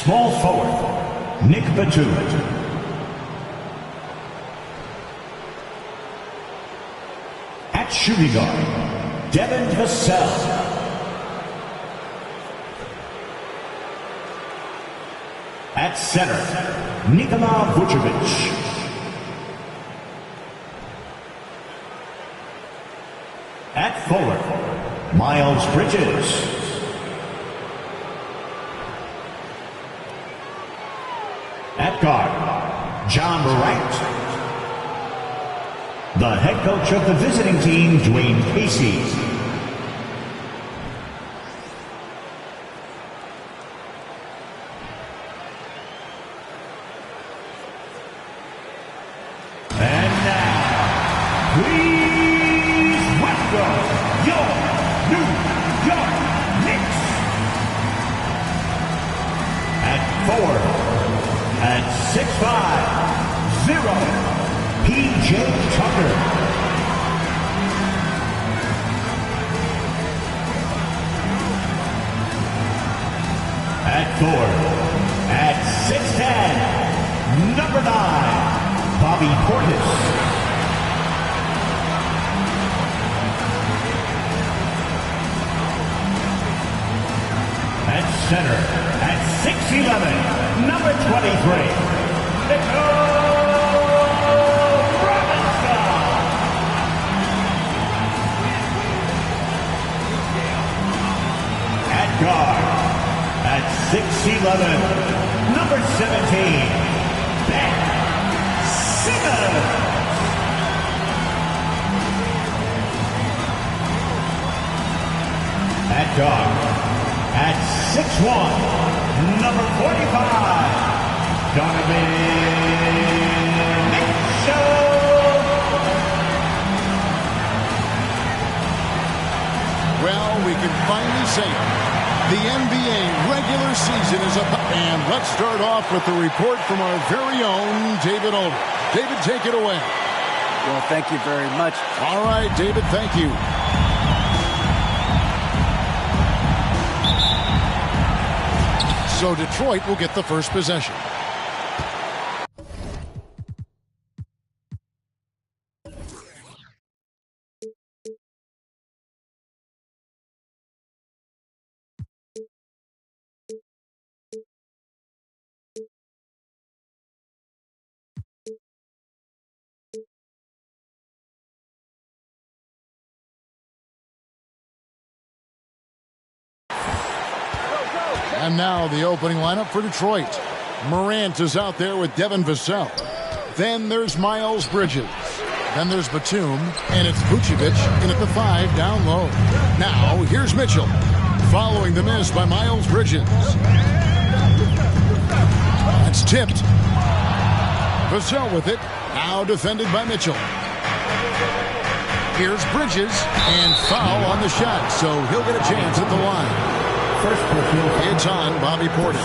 small forward, Nick Badnewz. At shooting guard, Devin Vassell. At center, Nikola Vucevic. At forward, Miles Bridges. At guard, John Morant. The head coach of the visiting team, Dwayne Casey. And now, please welcome your New York Knicks. At forward, at 6'5", P.J. Tucker. At forward, at 6'10", number 9, Bobby Portis. At center, at 6'11", number 23, Nicholas. Guard at 6'11", number 17, Ben Simmons. At guard at 6'1", number 45, Donovan Mitchell. Well, we can finally say it. The NBA regular season is up. And let's start off with the report from our very own David Older. David, take it away. Well, thank you very much. All right, David, thank you. So Detroit will get the first possession. And now the opening lineup for Detroit. Morant is out there with Devin Vassell. Then there's Miles Bridges. Then there's Batum, and it's Vucevic in at the 5 down low. Now here's Mitchell, following the miss by Miles Bridges. That's tipped. Vassell with it, now defended by Mitchell. Here's Bridges, and foul on the shot, so he'll get a chance at the line. It's on Bobby Portis.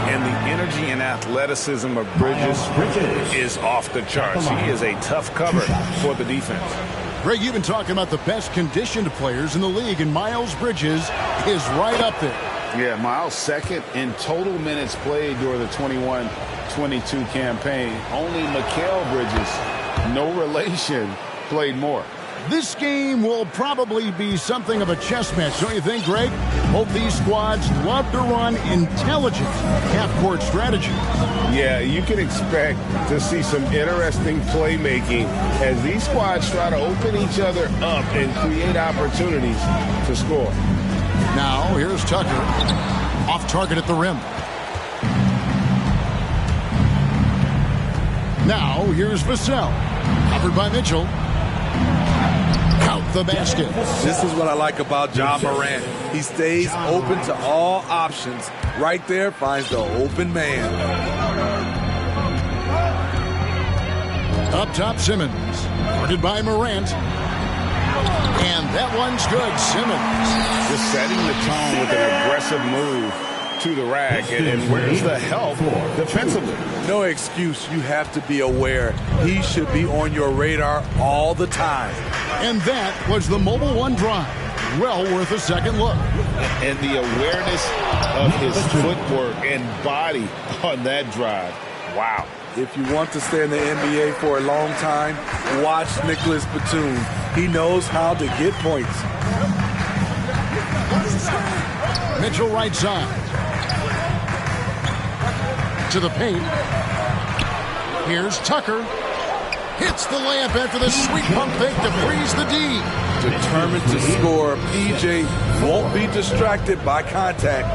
And the energy and athleticism of Bridges is off the charts. He is a tough cover for the defense. Greg, you've been talking about the best conditioned players in the league, and Miles Bridges is right up there. Yeah, Miles second in total minutes played during the 21-22 campaign. Only Mikal Bridges, no relation, played more. This game will probably be something of a chess match, don't you think, Greg? Both these squads love to run intelligent half-court strategy. Yeah, you can expect to see some interesting playmaking as these squads try to open each other up and create opportunities to score. Now, here's Tucker, off target at the rim. Now, here's Vassell, covered by Mitchell. Count the basket. This is what I like about John Morant. He stays open to all options. Right there, finds the open man. Up top, Simmons. Guarded by Morant. And that one's good. Simmons. Just setting the tone with an aggressive move to the rack. And where's the help defensively? No excuse. You have to be aware. He should be on your radar all the time. And that was the Mobile One drive. well worth a second look. And the awareness of his footwork and body on that drive. Wow. If you want to stay in the NBA for a long time, watch Nicholas Batum. He knows how to get points. Mitchell right side. To the paint. Here's Tucker. Hits the layup after the sweet pump fake to freeze the D. Determined to score, PJ won't be distracted by contact.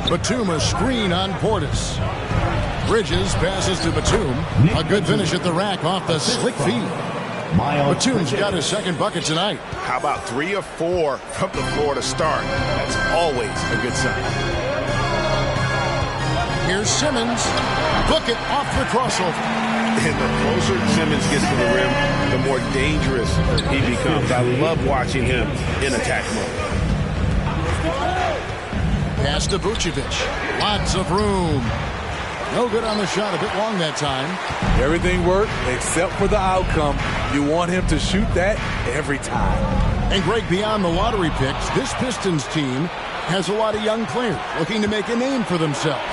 Batum a screen on Portis. Bridges passes to Batum. A good finish at the rack off the slick feed. Batum's got his second bucket tonight. How about 3 or 4 from the floor to start? That's always a good sign. Here's Simmons. Book it off the crossover. And the closer Simmons gets to the rim, the more dangerous he becomes. I love watching him in attack mode. Pass to Vucevic. Lots of room. No good on the shot. A bit long that time. Everything worked except for the outcome. You want him to shoot that every time. And Greg, beyond the lottery picks, this Pistons team has a lot of young players looking to make a name for themselves.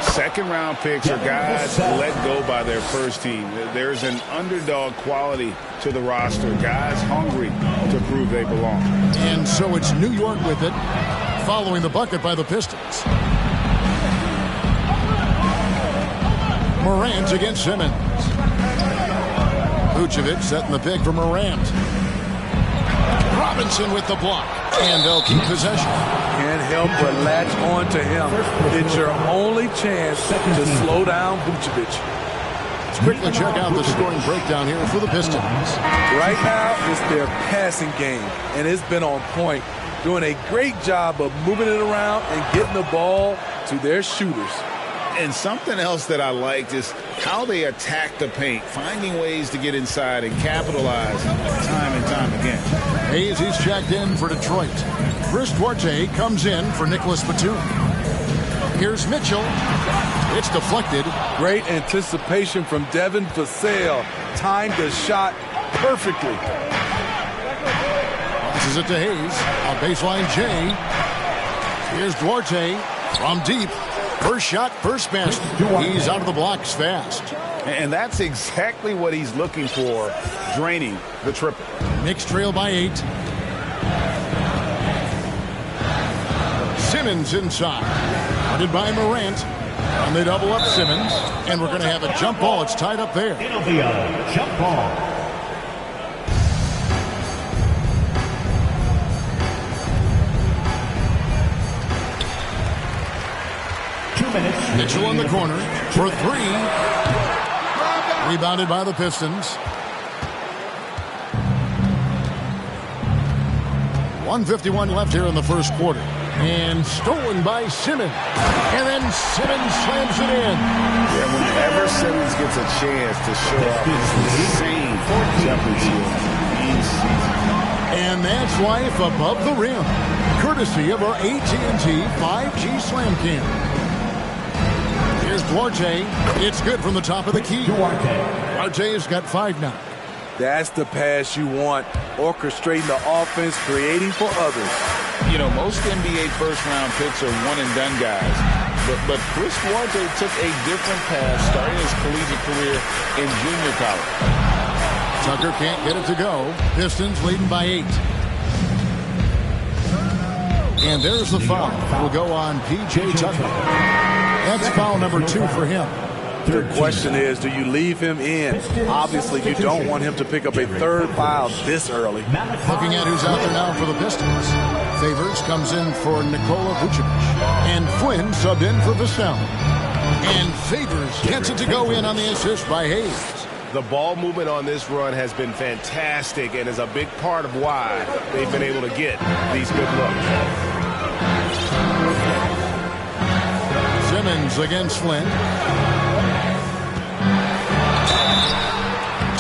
Second-round picks are guys let go by their first team. There's an underdog quality to the roster. Guys hungry to prove they belong. And so it's New York with it, following the bucket by the Pistons. Morant against Simmons. Vucevic setting the pick for Morant. Robinson with the block. And they'll keep possession. Can't help but latch on to him. It's your only chance to slow down Vucevic. Let's quickly check out the scoring breakdown here for the Pistons. Right now, it's their passing game, and it's been on point. Doing a great job of moving it around and getting the ball to their shooters. And something else that I liked is how they attack the paint, finding ways to get inside and capitalize time and time again. Hayes, he's checked in for Detroit. Chris Duarte comes in for Nicholas Batum. Here's Mitchell. It's deflected. Great anticipation from Devin Vassell. Timed the shot perfectly. Passes it to Hayes. On baseline J. Here's Duarte from deep. First shot, first basket. He's out of the blocks fast. And that's exactly what he's looking for, draining the triple. Knicks trail by 8. Simmons inside. Guarded by Morant. And they double up Simmons. And we're going to have a jump ball. It's tied up there. It'll be a jump ball. Mitchell in the corner for 3. Rebounded by the Pistons. 1:51 left here in the first quarter. And stolen by Simmons. And then Simmons slams it in. Yeah, whenever Simmons gets a chance to show off his insane jumper shield, and that's life above the rim. Courtesy of our AT&T 5G Slam Cam. Here's Duarte. It's good from the top of the key. Duarte's got 5 now. That's the pass you want. Orchestrating the offense, creating for others. You know, most NBA first-round picks are one-and-done guys. But Chris Duarte took a different path starting his collegiate career in junior college. Tucker can't get it to go. Pistons leading by 8. And there's the foul. Will go on P.J. Tucker. That's foul number 2 for him. The question is, do you leave him in? Obviously, you don't want him to pick up a third foul this early. Looking at who's out there now for the Pistons. Favors comes in for Nikola Vucevic. And Flynn subbed in for Vassell. And Favors gets it to go in on the assist by Hayes. The ball movement on this run has been fantastic and is a big part of why they've been able to get these good looks. Simmons against Flynn.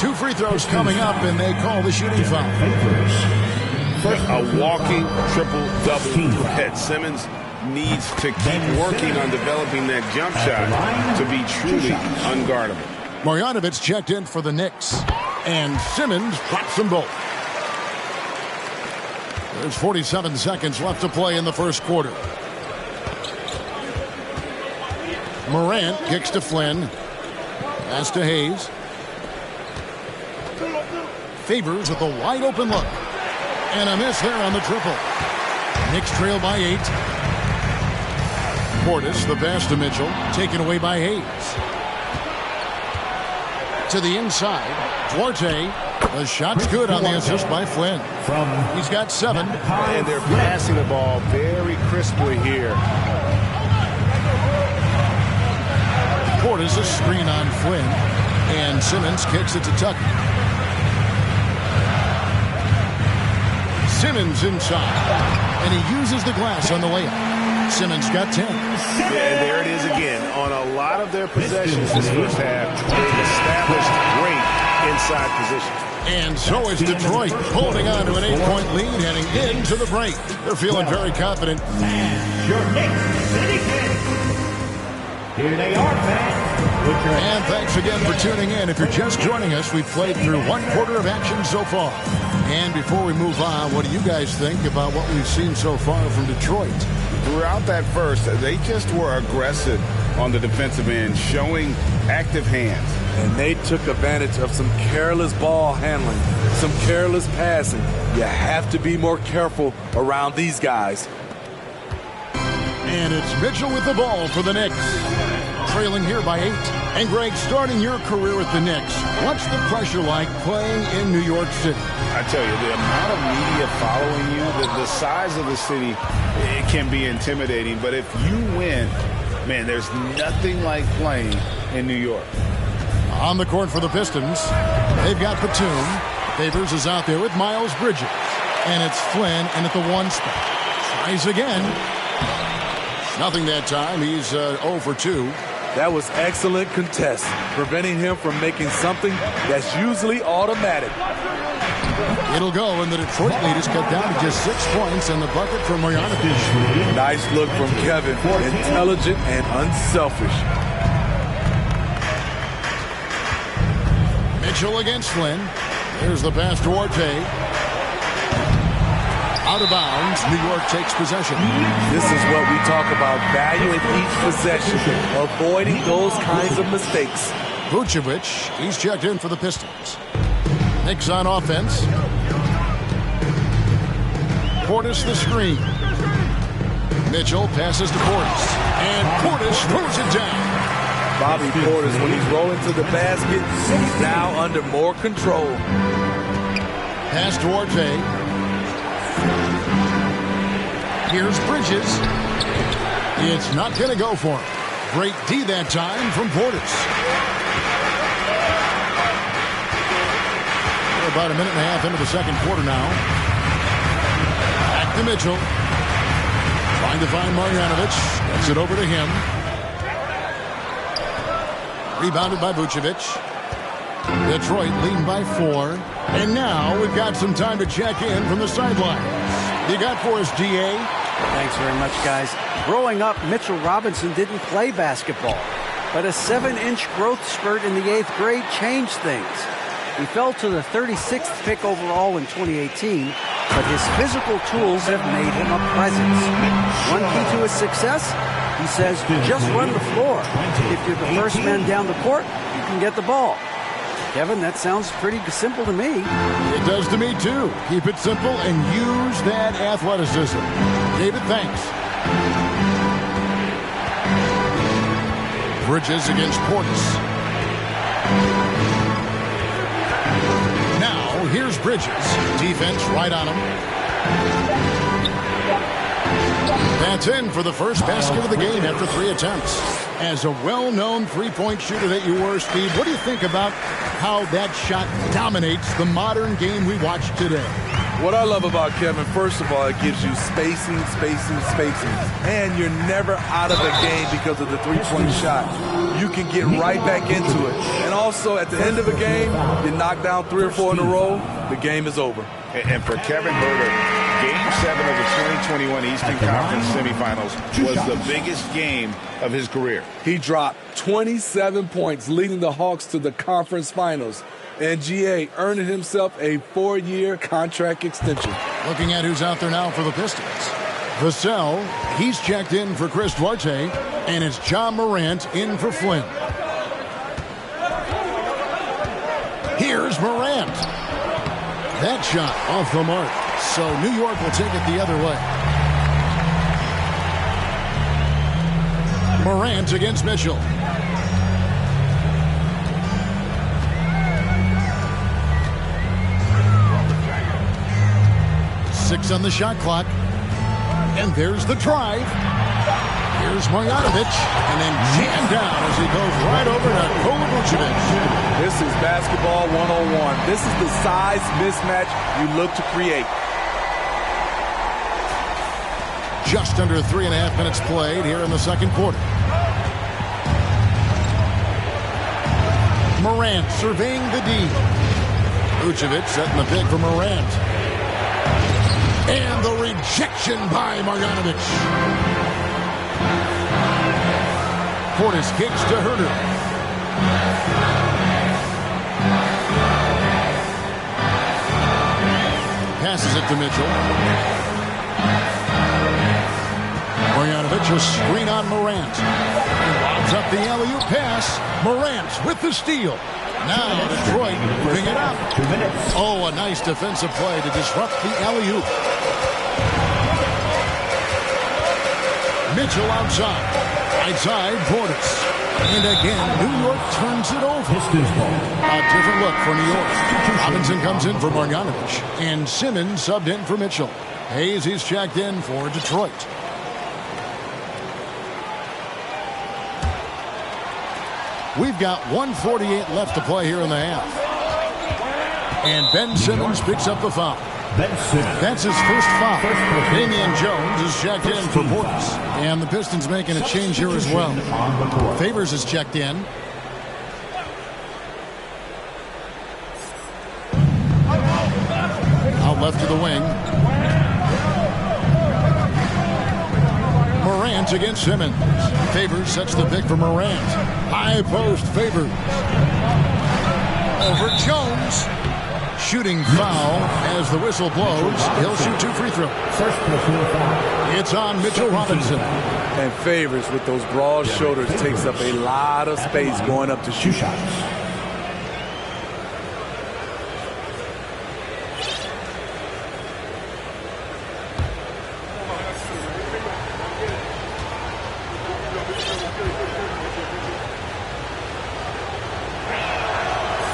2 free throws coming up, and they call the shooting foul. A walking triple-double that Simmons needs to keep working on developing that jump shot to be truly unguardable. Marjanovic checked in for the Knicks, and Simmons drops them both. There's 47 seconds left to play in the first quarter. Morant kicks to Flynn. Pass to Hayes. Favors with a wide open look. And a miss there on the triple. Knicks trail by 8. Portis, the pass to Mitchell. Taken away by Hayes. To the inside. Duarte. The shot's good on the assist by Flynn. He's got 7. And they're passing the ball very crisply here. Portis a screen on Flynn. And Simmons kicks it to Tucker. Simmons inside. And he uses the glass on the layup. Simmons got 10. And there it is again. On a lot of their possessions this first half, they've established great inside positions. And so is Detroit, holding on to an 8-point lead heading into the break. They're feeling very confident. And your Knicks City Knicks. Here they are, fans. And thanks again for tuning in. If you're just joining us, we've played through 1 quarter of action so far. And before we move on, what do you guys think about what we've seen so far from Detroit? Throughout that first, they just were aggressive on the defensive end, showing active hands. And they took advantage of some careless ball handling, some careless passing. You have to be more careful around these guys. And it's Mitchell with the ball for the Knicks. Trailing here by 8. And Greg, starting your career with the Knicks, what's the pressure like playing in New York City? I tell you, the amount of media following you, the size of the city, it can be intimidating. But if you win, man, there's nothing like playing in New York. On the court for the Pistons, they've got Batum. Favors is out there with Miles Bridges. And it's Flynn in at the 1 spot. Tries again. Nothing that time. He's 0 for 2. That was excellent contest, preventing him from making something that's usually automatic. It'll go, and the Detroit lead is cut down to just 6 points, and the bucket from Marjanovic. Nice look from Kevin. Intelligent and unselfish. Mitchell against Flynn. There's the pass to Duarte. Out of bounds. New York takes possession. This is what we talk about, valuing each possession, avoiding those kinds of mistakes. Vucevic, he's checked in for the Pistons. Knicks on offense. Portis the screen. Mitchell passes to Portis. And Portis throws it down. Bobby Portis, when he's rolling to the basket, he's now under more control. Pass to Duarte. Here's Bridges. It's not going to go for him. Great D that time from Portis. We're about a minute and a half into the second quarter now. Back to Mitchell. Trying to find Marjanovic. Gets it over to him. Rebounded by Vucevic. Detroit leading by 4. And now we've got some time to check in from the sidelines. You got for us, DA? Thanks very much, guys. Growing up, Mitchell Robinson didn't play basketball, but a 7-inch growth spurt in the 8th grade changed things. He fell to the 36th pick overall in 2018, but his physical tools have made him a presence. One key to his success, he says, just run the floor. If you're the first man down the court, you can get the ball. Kevin, that sounds pretty simple to me. It does to me, too. Keep it simple and use that athleticism. David, thanks. Bridges against Portis. Now, here's Bridges. Defense right on him. That's in for the first basket of the game after 3 attempts. As a well-known three-point shooter that you were, Steve, what do you think about how that shot dominates the modern game we watch today? What I love about Kevin, first of all, it gives you spacing. And you're never out of the game because of the three-point shot. You can get right back into it. And also, at the end of a game, you knock down 3 or 4 in a row, the game is over. And for Kevin Huerter, Game 7 of the 2021 Eastern Conference semifinals was the biggest game of his career. He dropped 27 points, leading the Hawks to the conference finals. And GA earning himself a 4-year contract extension. Looking at who's out there now for the Pistons. Vassell, he's checked in for Chris Duarte, and it's John Morant in for Flynn. Here's Morant. That shot off the mark. So New York will take it the other way. Morant against Mitchell. Six on the shot clock. And there's the drive. Here's Marjanovic. And then jammed down as he goes right over to Vucevic. This is basketball 101. This is the size mismatch you look to create. Just under 3.5 minutes played here in the second quarter. Morant surveying the D. Vucevic setting the pick for Morant. And the rejection by Marjanovic. Portis kicks to Herter. Passes it to Mitchell. Marjanovic a screen on Morant. Lobs up the alley-oop pass. Morant with the steal. Now Detroit moving it up. Oh, a nice defensive play to disrupt the alley-oop. Mitchell outside. Right side, Portis. And again, New York turns it over. A different look for New York. Robinson comes in for Marjanovic. And Simmons subbed in for Mitchell. Hayes is checked in for Detroit. We've got 1:48 left to play here in the half. And Ben Simmons picks up the foul. That's his first foul. Damian Jones is checked in for Portis. And the Pistons making a change here as well. Favors is checked in. Out left to the wing. Morant against Simmons. Favors sets the pick for Morant. High post, Favors. Over Jones. Shooting foul as the whistle blows. He'll shoot 2 free throws. It's on Mitchell Robinson. And Favors with those broad shoulders takes up a lot of space going up to shoot.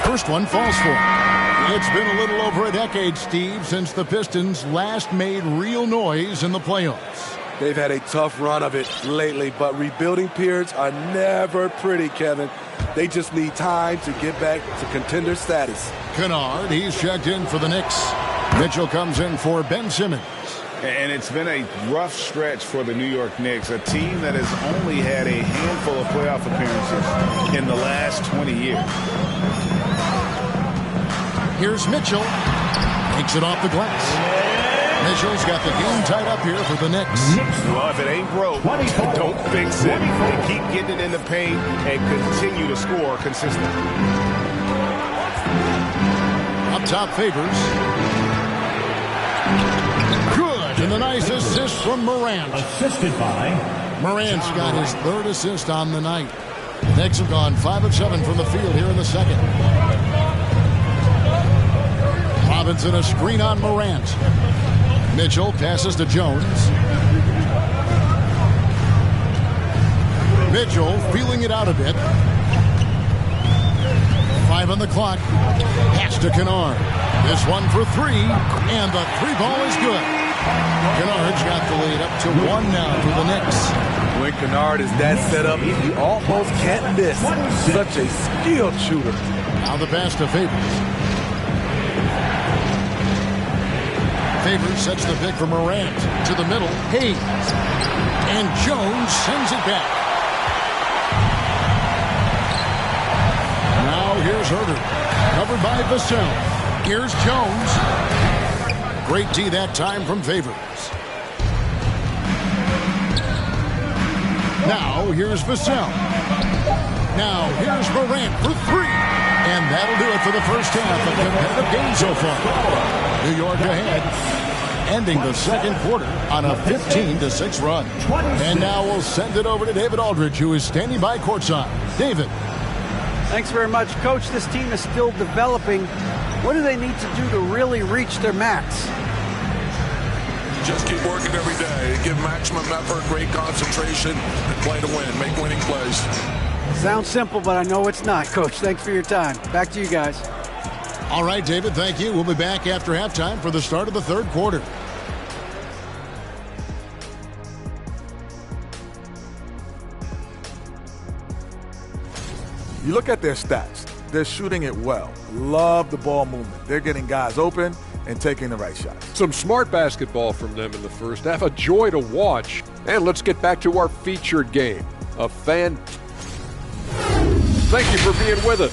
First one falls for him. It's been a little over a decade, Steve, since the Pistons last made real noise in the playoffs. They've had a tough run of it lately, but rebuilding periods are never pretty, Kevin. They just need time to get back to contender status. Kennard, he's checked in for the Knicks. Mitchell comes in for Ben Simmons. And it's been a rough stretch for the New York Knicks, a team that has only had a handful of playoff appearances in the last 20 years. Here's Mitchell. Takes it off the glass. Mitchell's got the game tied up here for the Knicks. Well, if it ain't broke, don't fix it. They keep getting it in the paint and continue to score consistently. Up top, Favors. Good. And the nice assist from Morant. Assisted by Morant's got his third assist on the night. The Knicks have gone 5 of 7 from the field here in the second. Robinson a screen on Morant. Mitchell passes to Jones. Mitchell feeling it out a bit. 5 on the clock. Pass to Kennard. This one for 3. And the 3 ball is good. Kennard's got the lead up to 1 now for the Knicks. When Kennard is that set up, he almost can't miss. Such a skilled shooter. Now the pass to Favors. Favors sets the pick for Morant. To the middle, Hayes. And Jones sends it back. Now here's Herter. Covered by Vassell. Here's Jones. Great D that time from Favors. Now here's Vassell. Now here's Morant for 3. And that'll do it for the first half of competitive game so far. New York ahead, ending the second quarter on a 15-6 run. And now we'll send it over to David Aldridge, who is standing by courtside. David. Thanks very much, Coach. This team is still developing. What do they need to do to really reach their max? Just keep working every day. Give maximum effort, great concentration, and play to win. Make winning plays. Sounds simple, but I know it's not, Coach. Thanks for your time. Back to you guys. All right, David, thank you. We'll be back after halftime for the start of the third quarter. You look at their stats. They're shooting it well. Love the ball movement. They're getting guys open and taking the right shots. Some smart basketball from them in the first half. A joy to watch. And let's get back to our featured game. Thank you for being with us.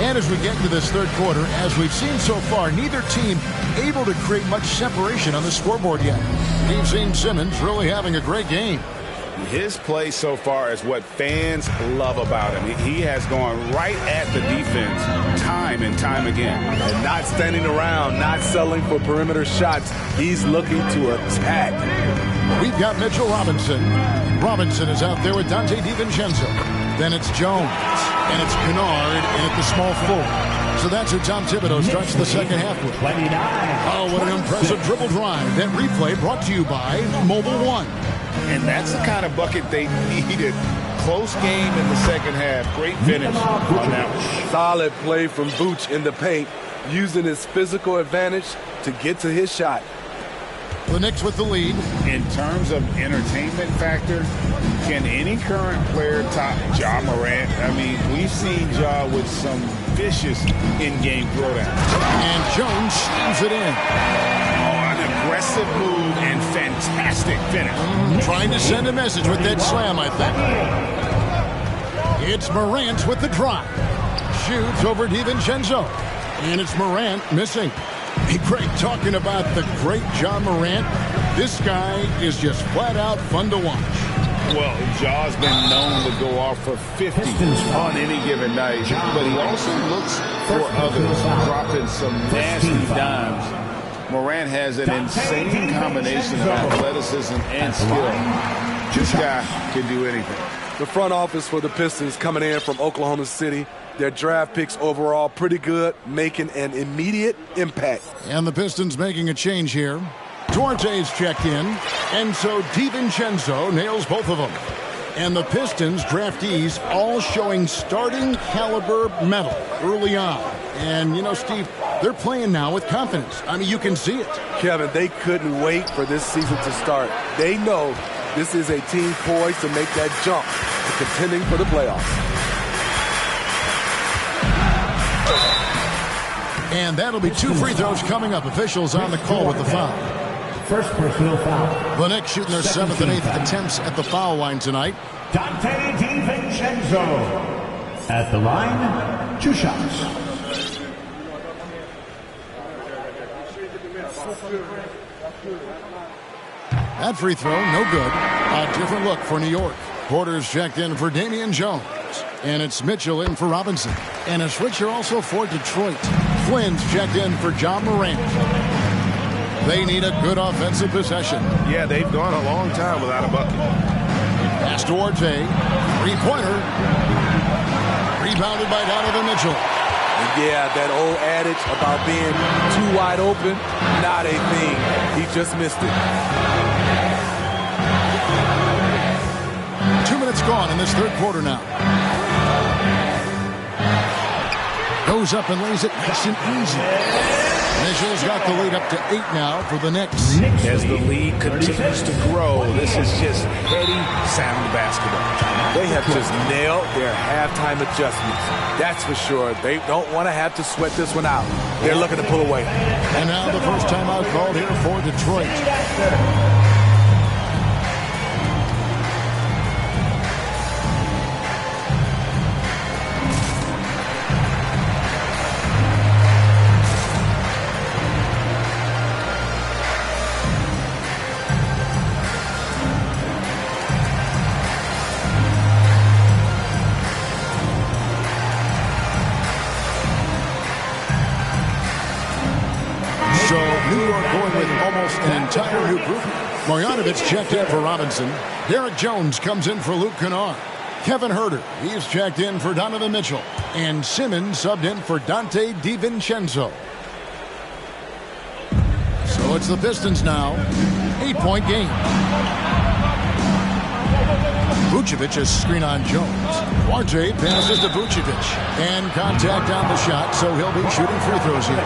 And as we get into this third quarter, as we've seen so far, neither team able to create much separation on the scoreboard yet. We've seen Simmons really having a great game. His play so far is what fans love about him. He has gone right at the defense time and time again. And not standing around, not settling for perimeter shots. He's looking to attack. We've got Mitchell Robinson. Robinson is out there with Dante DiVincenzo. Then it's Jones. And it's Kennard in at the small forward. So that's who Tom Thibodeau starts the second half with. 29. Oh, what an impressive dribble drive. That replay brought to you by Mobile One. And that's the kind of bucket they needed. Close game in the second half. Great finish on that one. Solid play from Vooch in the paint, using his physical advantage to get to his shot. The Knicks with the lead. In terms of entertainment factor, can any current player top Ja Morant? I mean, we've seen Ja with some vicious in-game throwdowns. And Jones slams it in. An aggressive move and fantastic finish. Trying to send a message with that slam, I think. It's Morant with the drive. Shoots over DiVincenzo. And it's Morant missing. Hey, Craig, talking about the great Ja Morant, this guy is just flat out fun to watch. Well, Ja's been known to go off for 50 on any given night, but he also looks for others, dropping some nasty dimes. Morant has an insane combination of athleticism and skill. This guy can do anything. The front office for the Pistons coming in from Oklahoma City. Their draft picks overall pretty good, making an immediate impact. And the Pistons making a change here. Duarte's checked in, and so DiVincenzo nails both of them. And the Pistons draftees all showing starting caliber metal early on. And, you know, Steve, they're playing now with confidence. I mean, you can see it. Kevin, they couldn't wait for this season to start. They know this is a team poised to make that jump to contending for the playoffs. And that'll be 2 free throws coming up. Officials on the call with the foul. First personal foul. The Knicks shooting their 7th and 8th attempts at the foul line tonight. Dante DiVincenzo. At the line, 2 shots. That free throw, no good. A different look for New York. Porter's checked in for Damian Jones. And it's Mitchell in for Robinson. And a switcher also for Detroit. Flynn's checked in for Ja Morant. They need a good offensive possession. Yeah, they've gone a long time without a bucket. Pass to Duarte. Three-pointer. Rebounded by Donovan Mitchell. Yeah, that old adage about being too wide open, not a thing. He just missed it. 2 minutes gone in this third quarter now. Goes up and lays it nice and easy. Mitchell's got the lead up to 8 now for the Knicks. As the lead continues to grow, this is just heady, sound basketball. They have just nailed their halftime adjustments. That's for sure. They don't want to have to sweat this one out. They're looking to pull away. And now the first timeout called here for Detroit. New York going with almost an entire new group. Marjanovic checked in for Robinson. Derek Jones comes in for Luke Kennard. Kevin Herter, he's checked in for Donovan Mitchell. And Simmons subbed in for Dante DiVincenzo. So it's the Pistons now. 8-point game. Vucevic has screen on Jones. Duarte passes to Vucevic. And contact on the shot, so he'll be shooting free throws here.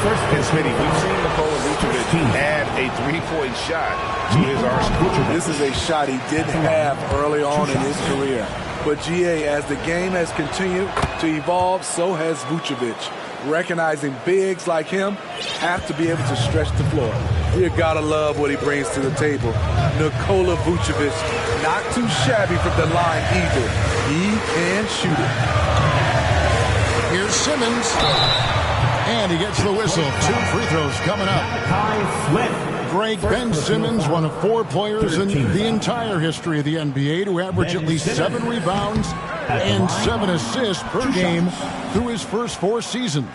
First, Smitty, we've seen Nikola Vucevic add a three-point shot to his arsenal. This is a shot he didn't have early on in his career. But GA, as the game has continued to evolve, so has Vucevic. Recognizing bigs like him have to be able to stretch the floor. You gotta love what he brings to the table. Nikola Vucevic, not too shabby from the line either. He can shoot it. Here's Simmons. And he gets the whistle. 2 free throws coming up. Greg Ben Simmons, one of 4 players in the entire history of the NBA to average at least 7 rebounds and 7 assists per game through his first 4 seasons.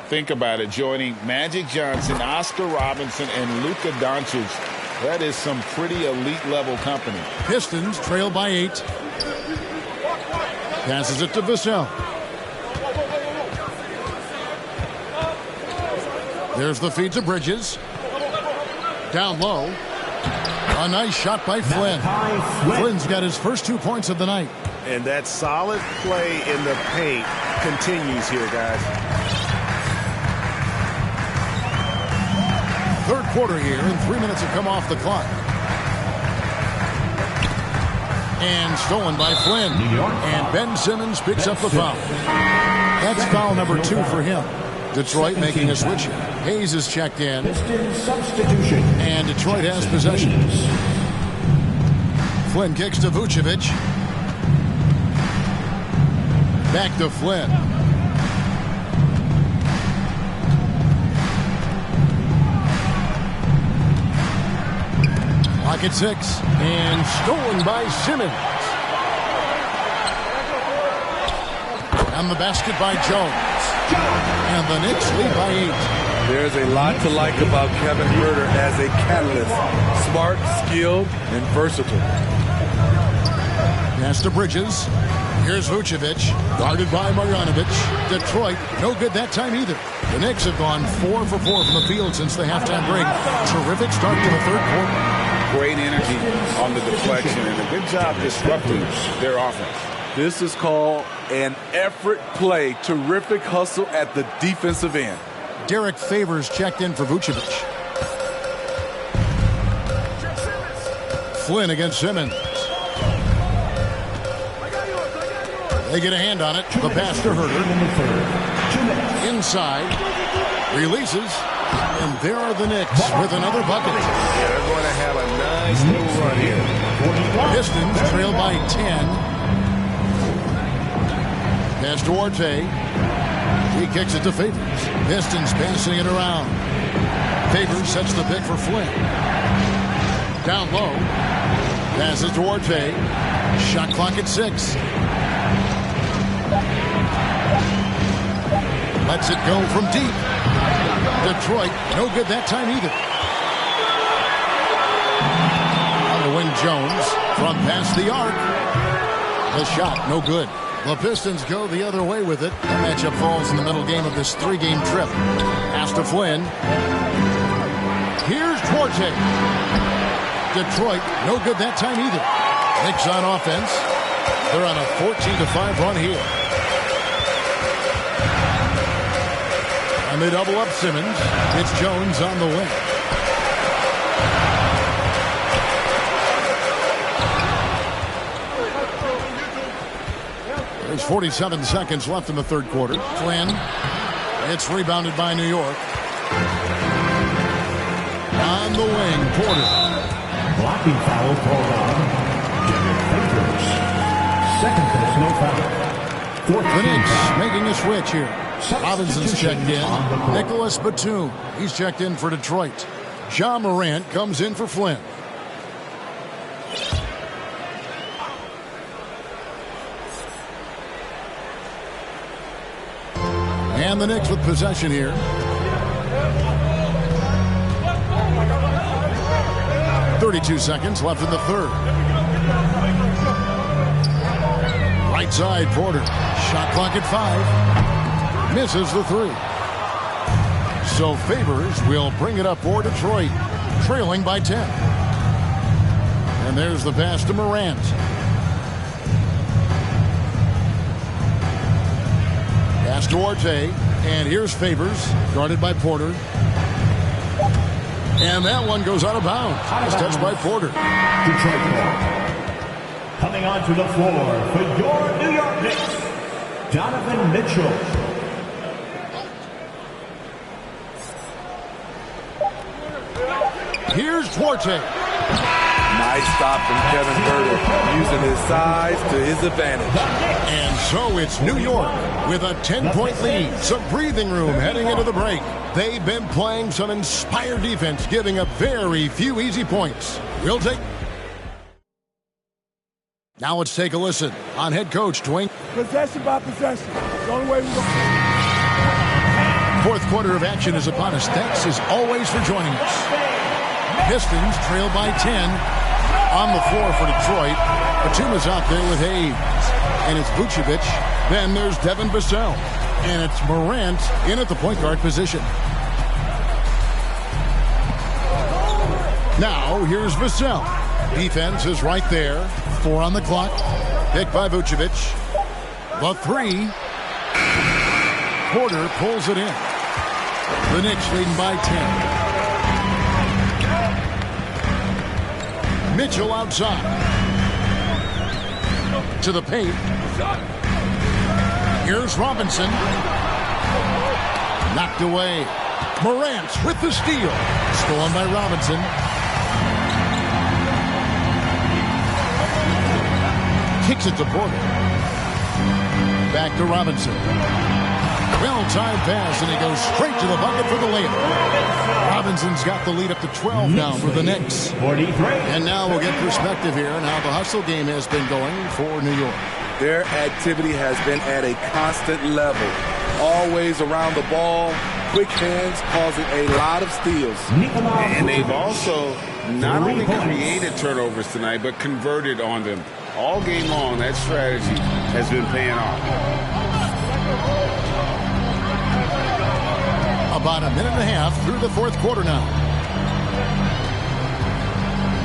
Think about it, joining Magic Johnson, Oscar Robinson, and Luka Doncic. That is some pretty elite level company. Pistons trail by 8. Passes it to Vassell. There's the feed to Bridges. Down low. A nice shot by Flynn. Flynn's got his first 2 points of the night. And that solid play in the paint continues here, guys. Third quarter here, and 3 minutes have come off the clock. And stolen by Flynn. And Ben Simmons picks up the foul. That's foul number 2 for him. Detroit making a switch. Hayes is checked in. And Detroit has possession. Flynn kicks to Vucevic. Back to Flynn. Pocket 6. And stolen by Simmons. And the basket by Jones. And the Knicks lead by 8. There's a lot to like about Kevin Herter as a catalyst. Smart, skilled, and versatile. Pass to Bridges. Here's Vucevic, guarded by Marjanovic. Detroit, no good that time either. The Knicks have gone 4 for 4 from the field since the halftime break. Terrific start to the third quarter. Great energy on the deflection and a good job disrupting their offense. This is called an effort play. Terrific hustle at the defensive end. Derek Favors checked in for Vucevic. Flynn against Simmons. They get a hand on it. The pass to Herter. Inside. Releases. And there are the Knicks with another bucket. Yeah, they're going to have a nice little run here. Pistons trail by 10. Pass to Duarte. He kicks it to Favors. Pistons passing it around. Favors sets the pick for Flynn. Down low. Passes to Duarte. Shot clock at 6. Lets it go from deep. Detroit, no good that time either. On the wing, Jones from past the arc. The shot, no good. The Pistons go the other way with it. The matchup falls in the middle game of this 3-game trip. Pass to Flynn. Here's Duarte. Detroit, no good that time either. Knicks on offense. They're on a 14-5 run here. And they double up Simmons. It's Jones on the wing. There's 47 seconds left in the third quarter. Flynn. It's rebounded by New York. On the wing, Porter. Blocking foul called on Derek Favors. Second personal foul. The Knicks making a switch here. Robinson's checked in. Nicholas Batum. He's checked in for Detroit. Ja Morant comes in for Flynn. And the Knicks with possession here. 32 seconds left in the third. Right side, Porter. Shot clock at 5. Misses the 3. So Favors will bring it up for Detroit, trailing by 10. And there's the pass to Morant. Pass to Arte. And here's Favors, guarded by Porter. And that one goes out of bounds. It's touched by Porter. Detroit ball. Coming onto the floor for your New York Knicks, Donovan Mitchell. Here's Duarte. Nice stop from Kevin Huerter, using his size to his advantage. And so it's New York with a 10-point lead. Some breathing room heading into the break. They've been playing some inspired defense, giving up very few easy points. We'll take... Now let's take a listen on head coach Dwayne. Possession by possession. The only way we go. Fourth quarter of action is upon us. Thanks as always for joining us. Pistons trail by 10 on the floor for Detroit. Batum is out there with Hayes. And it's Vucevic. Then there's Devin Vassell. And it's Morant in at the point guard position. Now here's Vassell. Defense is right there. 4 on the clock. Picked by Vucevic. The 3. Porter pulls it in. The Knicks leading by 10. Mitchell outside. To the paint. Here's Robinson. Knocked away. Morant with the steal. Stolen by Robinson. Kicks it to Porter. Back to Robinson. Well-timed pass, and he goes straight to the bucket for the layup. Robinson's got the lead up to 12 now for the Knicks. 43. And now we'll get perspective here on how the hustle game has been going for New York. Their activity has been at a constant level. Always around the ball, quick hands causing a lot of steals. And they've also not only created turnovers tonight, but converted on them. All game long, that strategy has been paying off. About a minute and a half through the fourth quarter now.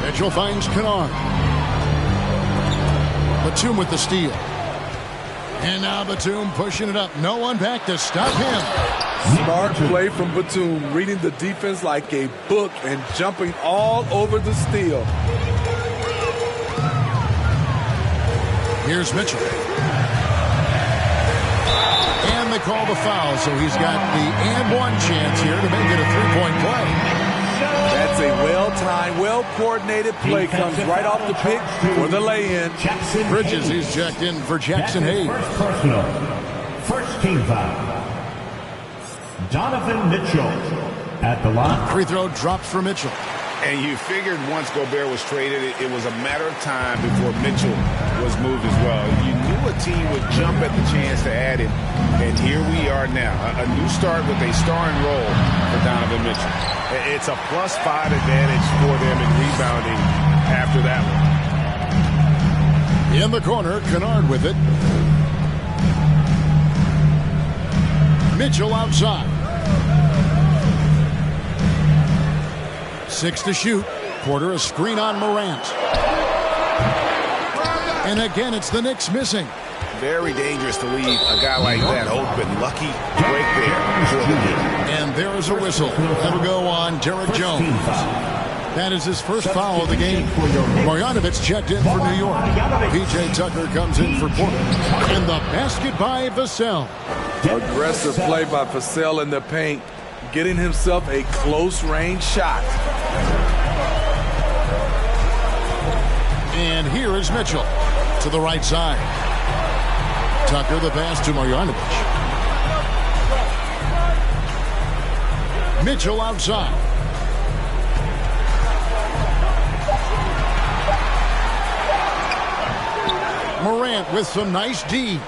Mitchell finds Kennard. Batum with the steal. And now Batum pushing it up. No one back to stop him. Smart play from Batum, reading the defense like a book and jumping all over the steal. Here's Mitchell. And they call the foul, so he's got the and one chance here to make it a three-point play. That's a well-timed, well-coordinated play. Comes right off the pick for the lay-in. Bridges, he's checked in for Jackson Hayes. First personal. First team foul. Donovan Mitchell at the line. Free throw drops for Mitchell. And you figured once Gobert was traded, it was a matter of time before Mitchell was moved as well. You knew a team would jump at the chance to add him, and here we are now. A new start with a starring role for Donovan Mitchell. It's a +5 advantage for them in rebounding after that one. In the corner, Kennard with it. Mitchell outside. 6 to shoot. Porter a screen on Morant. And again, it's the Knicks missing. Very dangerous to leave a guy like that open. Lucky break there for the Knicks. And there is a whistle. That'll go on Derek Jones. That is his first foul of the game. Marjanovic checked in for New York. P.J. Tucker comes in for Porter. And the basket by Vassell. Aggressive play by Vassell in the paint, getting himself a close-range shot. And here is Mitchell to the right side. Tucker the pass to Marjanovic. Mitchell outside. Morant with some nice D.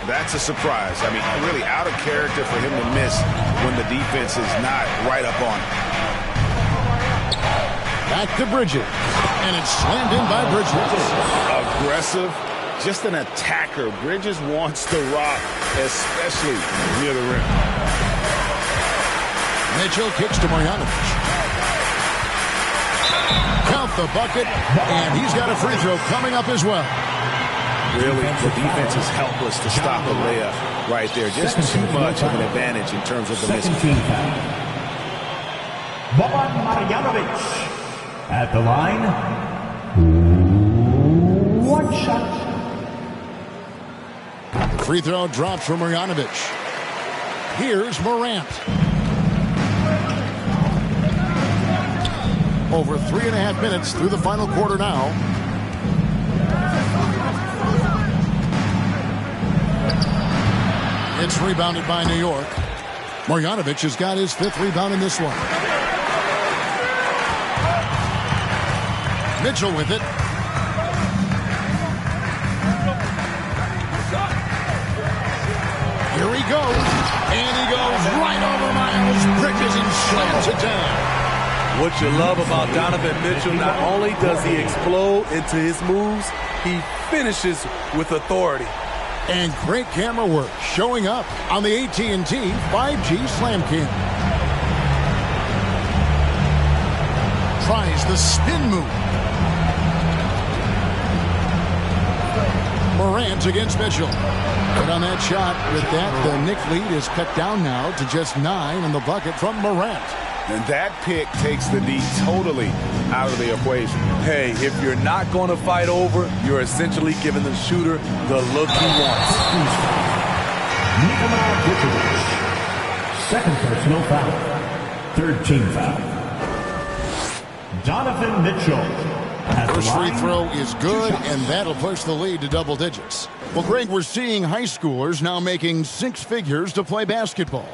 That's a surprise. I mean, really out of character for him to miss when the defense is not right up on him. Back to Bridges. And it's slammed in by Bridges. Aggressive, just an attacker. Bridges wants the rock, especially near the rim. Mitchell kicks to Marjanovic. Count the bucket, and he's got a free throw coming up as well. Really, the defense is helpless to stop the layup right there. Just too much of an advantage in terms of the mismatch. Marjanovic at the line. One shot. Free throw drops for Marjanovic. Here's Morant. Over 3.5 minutes through the final quarter now. It's rebounded by New York. Marjanovic has got his 5th rebound in this one. Mitchell with it. Here he goes. And he goes right over Miles Bridges and slams it down. What you love about Donovan Mitchell, not only does he explode into his moves, he finishes with authority. And great camera work showing up on the AT&T 5G Slam Cam. Tries the spin move. Morant against Mitchell. But on that shot, with that, the Knicks lead is cut down now to just 9 in the bucket from Morant. And that pick takes the D totally out of the equation. Hey, if you're not going to fight over, you're essentially giving the shooter the look he wants. Second personal foul. 3rd team foul. Donovan Mitchell. First free throw is good, and that'll push the lead to double digits. Well, Greg, we're seeing high schoolers now making 6 figures to play basketball.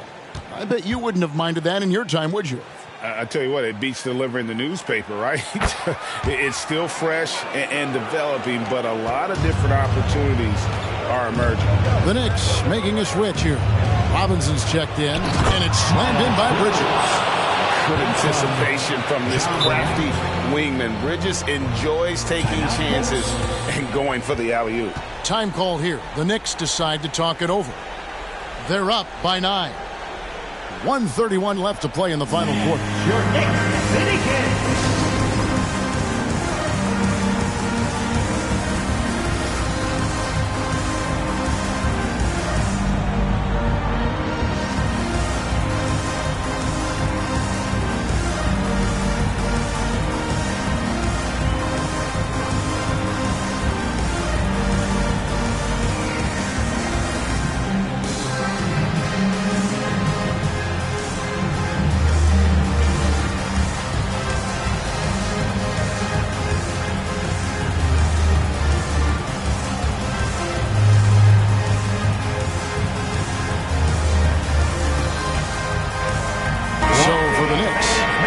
I bet you wouldn't have minded that in your time, would you? I tell you what, it beats delivering the newspaper, right? It's still fresh and developing, but a lot of different opportunities are emerging. The Knicks making a switch here. Robinson's checked in, and it's slammed in by Bridges. Good anticipation from this crafty wingman. Bridges enjoys taking chances and going for the alley-oop. Time call here. The Knicks decide to talk it over. They're up by 9. 1:31 left to play in the final quarter. Your Knicks City Kid.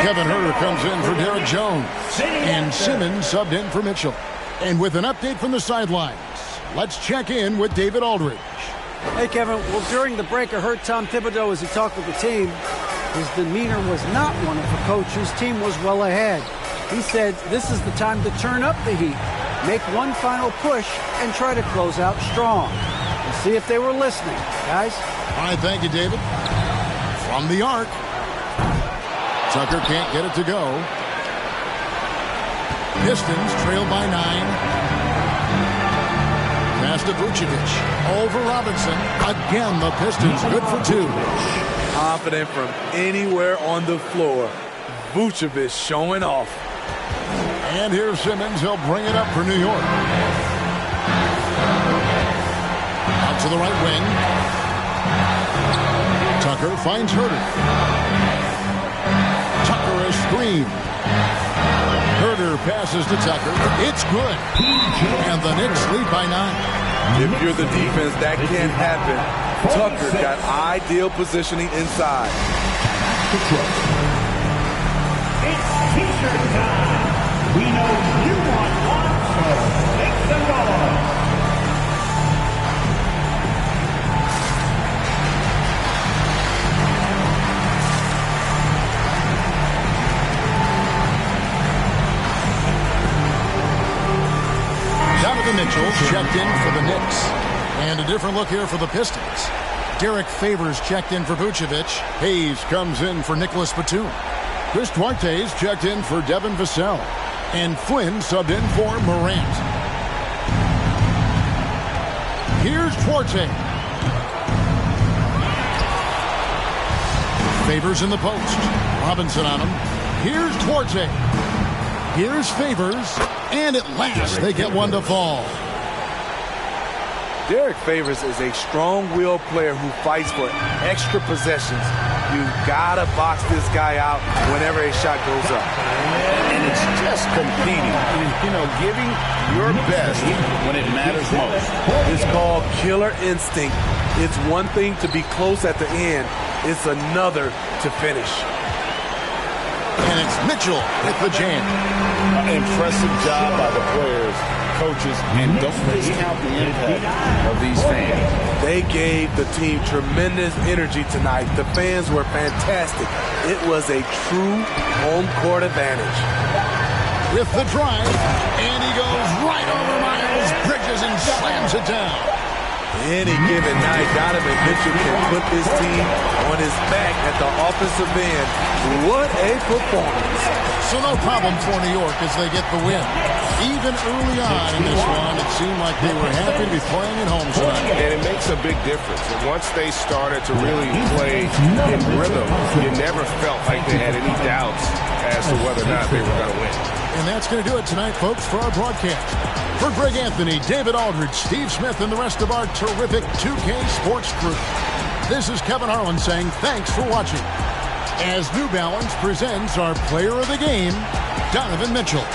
Kevin Herter comes in for Derek Jones. And Simmons subbed in for Mitchell. And with an update from the sidelines, let's check in with David Aldridge. Hey, Kevin. Well, during the break, I heard Tom Thibodeau as he talked with the team. His demeanor was not one of a coach whose team was well ahead. He said this is the time to turn up the heat, make one final push, and try to close out strong. We'll see if they were listening, guys. All right, thank you, David. From the arc. Tucker can't get it to go. Pistons trail by 9. Pass to Vucevic. Over Robinson. Again, the Pistons good for 2. Confident from anywhere on the floor. Vucevic showing off. And here's Simmons. He'll bring it up for New York. Out to the right wing. Tucker finds Herter. Tucker a screen. Herter passes to Tucker. It's good. And the Knicks lead by 9. If you're the defense, that can't happen. Tucker got ideal positioning inside. It's t-shirt time. We know you want one, so take them all. Mitchell's checked in for the Knicks. And a different look here for the Pistons. Derek Favors checked in for Vucevic. Hayes comes in for Nicholas Batum. Chris Duarte's checked in for Devin Vassell. And Flynn subbed in for Morant. Here's Duarte. Favors in the post. Robinson on him. Here's Duarte. Here's Favors. And at last, they get one to fall. Derek Favors is a strong-willed player who fights for extra possessions. You gotta box this guy out whenever a shot goes up. And it's just competing, giving your best when it matters most. It's called killer instinct. It's one thing to be close at the end. It's another to finish. And it's Mitchell with the jam. Impressive job by the players, coaches, and don't discount the impact of these fans. They gave the team tremendous energy tonight. The fans were fantastic. It was a true home court advantage. With the drive, and he goes right over Miles Bridges and slams it down. Any given night, Donovan Mitchell can put this team on his back at the offensive end. What a performance. So no problem for New York as they get the win. Even early on in this one, it seemed like they were happy to be playing at home tonight. And it makes a big difference. And once they started to really play in rhythm, you never felt like they had any doubts as to whether or not they were going to win. And that's going to do it tonight, folks, for our broadcast. For Greg Anthony, David Aldridge, Steve Smith, and the rest of our terrific 2K Sports crew, this is Kevin Harlan saying thanks for watching. As New Balance presents our player of the game, Donovan Mitchell.